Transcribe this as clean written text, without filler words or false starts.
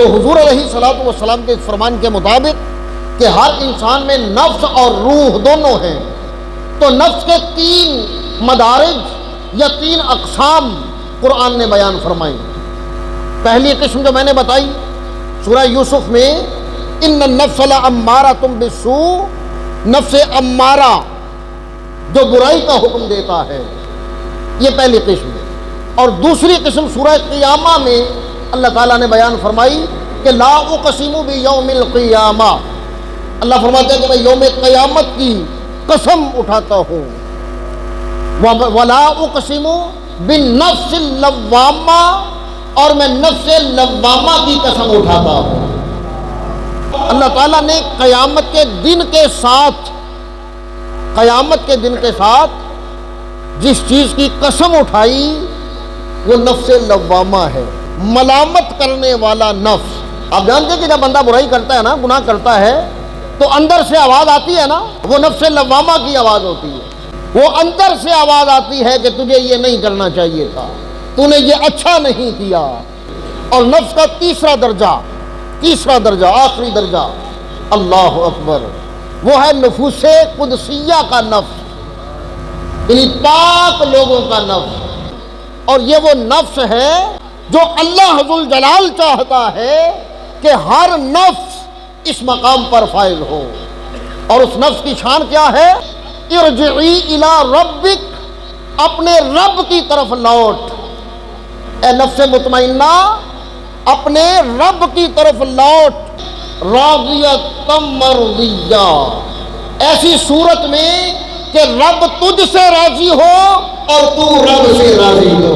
تو حضور علیہ الصلوۃ والسلام کے فرمان کے مطابق کہ ہر انسان میں نفس اور روح دونوں ہیں، تو نفس کے 3 مدارج یا 3 اقسام قرآن نے بیان فرمائی۔ پہلی قسم جو میں نے بتائی سورہ یوسف میں، ان النفس لامارۃ بالسوء، نفس امارہ جو برائی کا حکم دیتا ہے، یہ پہلی قسم ہے۔ اور دوسری قسم سورہ قیامہ میں اللہ تعالیٰ نے بیان فرمائی کہ لا اقسم بیوم القیامہ، اللہ فرماتا ہے کہ میں یوم قیامت کی قسم اٹھاتا ہوں۔ ولا اقسم بالنفس اللوامہ، اور میں نفس لوامہ کی قسم اٹھاتا ہوں۔ اللہ تعالیٰ نے قیامت کے دن کے ساتھ جس چیز کی قسم اٹھائی وہ نفس لوامہ ہے، ملامت کرنے والا نفس۔ آپ جانتے ہیں کہ جب بندہ برائی کرتا ہے نا، گناہ کرتا ہے، تو اندر سے آواز آتی ہے نا، وہ نفس لوامہ کی آواز ہوتی ہے۔ وہ اندر سے آواز آتی ہے کہ تجھے یہ نہیں کرنا چاہیے تھا، تو نے یہ اچھا نہیں کیا۔ اور نفس کا تیسرا درجہ، آخری درجہ، اللہ اکبر، وہ ہے نفوس قدسیہ کا نفس، یعنی پاک لوگوں کا نفس۔ اور یہ وہ نفس ہے جو اللہ ذوالجلال چاہتا ہے کہ ہر نفس اس مقام پر فائز ہو۔ اور اس نفس کی شان کیا ہے؟ ارجعی الی ربک، اپنے رب کی طرف لوٹ۔ اے نفس مطمئنہ، اپنے رب کی طرف لوٹ، راضیۃ مرضیہ، ایسی صورت میں کہ رب تجھ سے راضی ہو اور تو رب سے راضی ہو۔